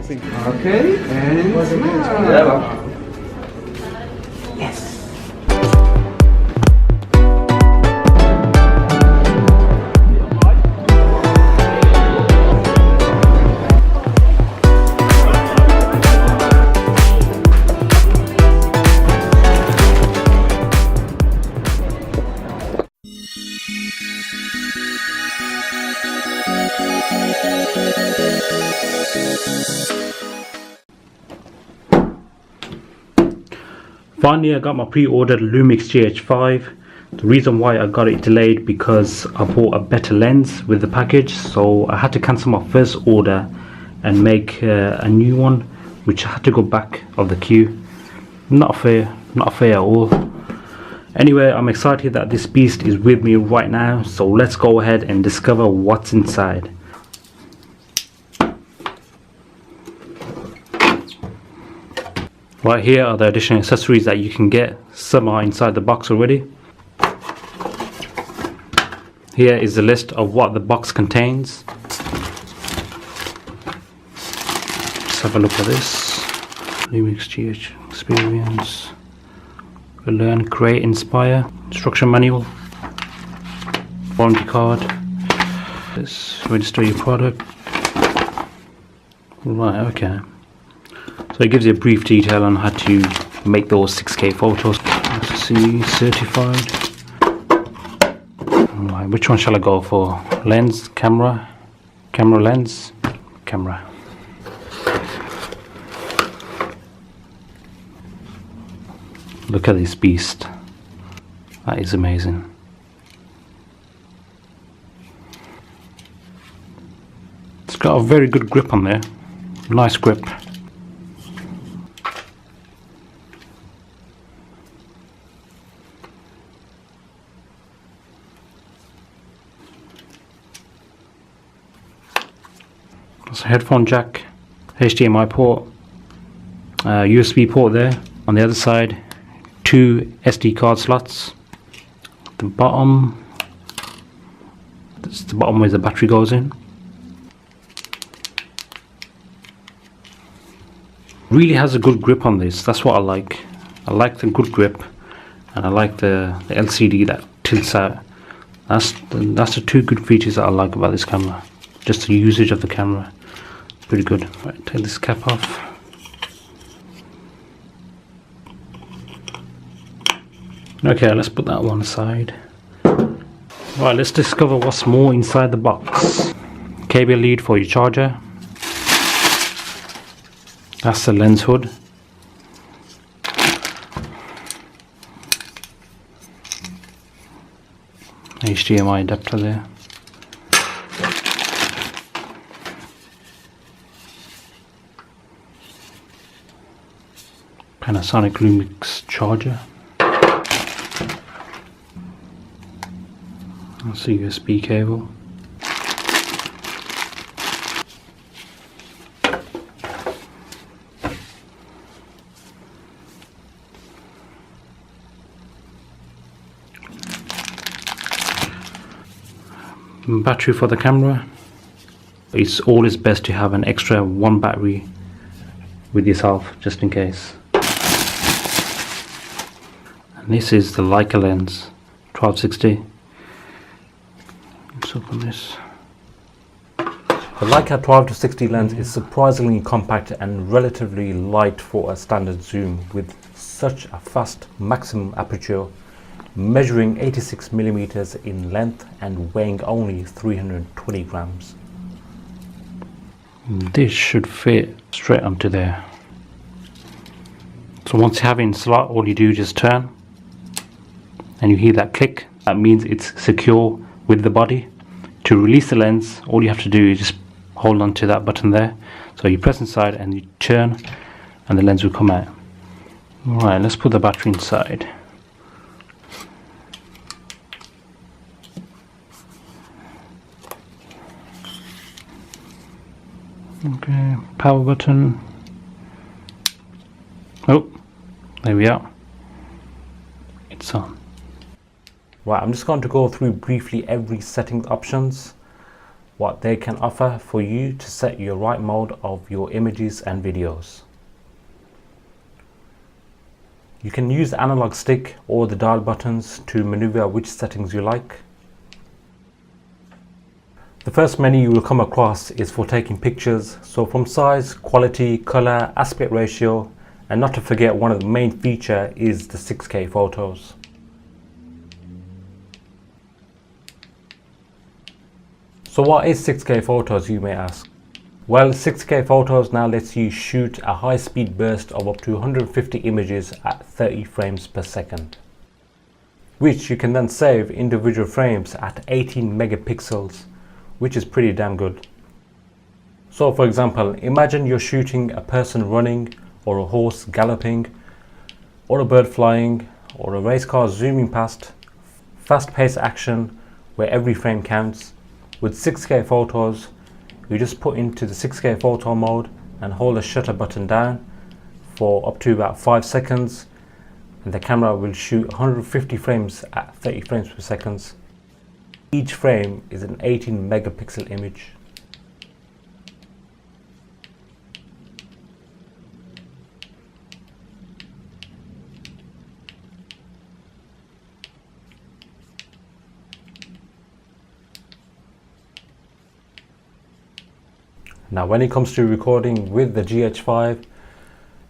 thing. Okay, and Yeah. yes. Finally, I got my pre-ordered Lumix GH5. The reason why I got it delayed because I bought a better lens with the package, so I had to cancel my first order and make a new one, which I had to go back of the queue. Not fair at all. Anyway, I'm excited that this beast is with me right now, so let's go ahead and discover what's inside. Right, here are the additional accessories that you can get. Some are inside the box already. Here is the list of what the box contains. Let's have a look at this. Lumix GH experience. Learn, create, inspire. Instruction manual. Warranty card. This, register your product. Right, okay. So it gives you a brief detail on how to make those 6K photos. Let's see, certified. Right, which one shall I go for? Lens, camera, lens, camera. Look at this beast. That is amazing. It's got a very good grip on there. Nice grip. There's a headphone jack, HDMI port, USB port there. On the other side, 2 SD card slots. At the bottom, that's the bottom where the battery goes in. Really has a good grip on this. That's what I like. I like the good grip, and I like the LCD that tilts out. That's the 2 good features that I like about this camera. Just the usage of the camera. Pretty good. Right, take this cap off. Okay, let's put that one aside. Right, let's discover what's more inside the box. Cable lead for your charger. That's the lens hood. HDMI adapter there. Panasonic Lumix charger. That's a USB cable. Battery for the camera. It's always best to have an extra 1 battery with yourself just in case. This is the Leica lens, 1260. Let's open this. The Leica 12-60 lens is surprisingly compact and relatively light for a standard zoom, with such a fast maximum aperture, measuring 86mm in length and weighing only 320 grams. This should fit straight onto there. So once you have it in slot, all you do is just turn and you hear that click. That means it's secure with the body. To release the lens, all you have to do is just hold on to that button there. So you press inside and you turn and the lens will come out. Alright, let's put the battery inside. Okay, power button. Oh, there we are. It's on. Right, I'm just going to go through briefly every settings options. what they can offer for you to set your right mode of your images and videos. You can use the analog stick or the dial buttons to maneuver which settings you like. The first menu you will come across is for taking pictures, so from size, quality, color, aspect ratio, and not to forget one of the main feature is the 6K photos. So what is 6K photos, you may ask? Well, 6K photos now lets you shoot a high speed burst of up to 150 images at 30 frames per second, which you can then save individual frames at 18 megapixels, which is pretty damn good. So for example, imagine you're shooting a person running, or a horse galloping, or a bird flying, or a race car zooming past. Fast-paced action where every frame counts. With 6K photos, you just put into the 6K photo mode and hold the shutter button down for up to about 5 seconds, and the camera will shoot 150 frames at 30 frames per second. Each frame is an 18 megapixel image. Now when it comes to recording with the GH5,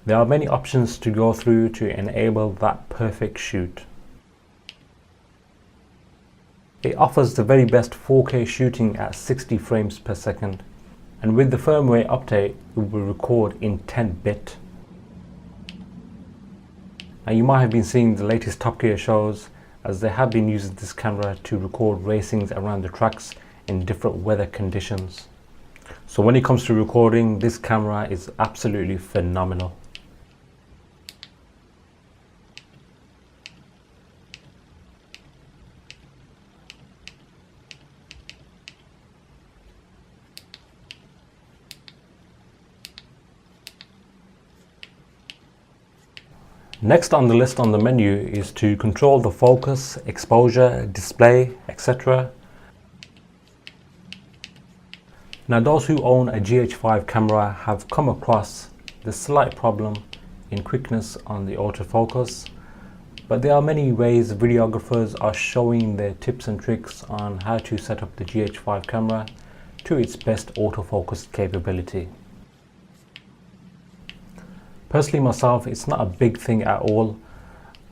there are many options to go through to enable that perfect shoot. It offers the very best 4K shooting at 60 frames per second, and with the firmware update it will record in 10-bit. Now you might have been seeing the latest Top Gear shows, as they have been using this camera to record racings around the tracks in different weather conditions. So when it comes to recording, this camera is absolutely phenomenal. Next on the list on the menu is to control the focus, exposure, display, etc. Now those who own a GH5 camera have come across the slight problem in quickness on the autofocus, but there are many ways videographers are showing their tips and tricks on how to set up the GH5 camera to its best autofocus capability. Personally myself, it's not a big thing at all,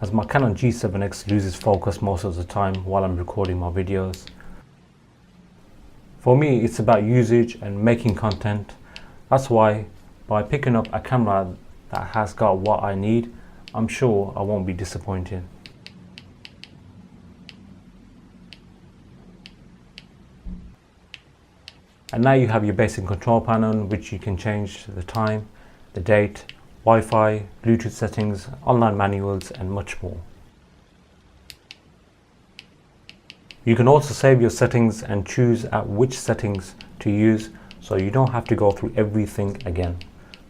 as my Canon G7X loses focus most of the time while I'm recording my videos. For me, it's about usage and making content. That's why by picking up a camera that has got what I need, I'm sure I won't be disappointed. And now you have your basic control panel, which you can change the time, the date, Wi-Fi, Bluetooth settings, online manuals, and much more. You can also save your settings and choose at which settings to use, so you don't have to go through everything again.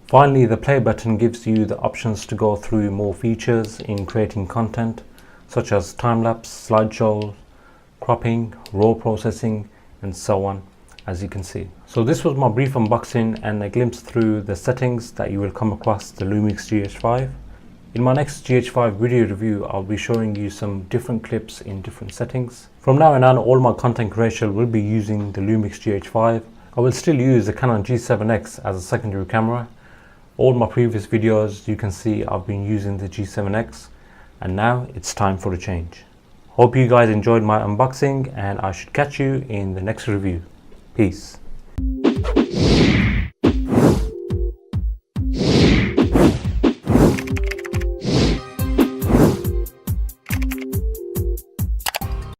Finally, the play button gives you the options to go through more features in creating content, such as time-lapse, slideshow, cropping, raw processing, and so on, as you can see. So this was my brief unboxing and a glimpse through the settings that you will come across the Lumix GH5. In my next GH5 video review, I'll be showing you some different clips in different settings. From now on, all my content creation will be using the Lumix GH5. I will still use the Canon G7X as a secondary camera. All my previous videos, you can see I've been using the G7X, and now it's time for a change. Hope you guys enjoyed my unboxing, and I should catch you in the next review. Peace.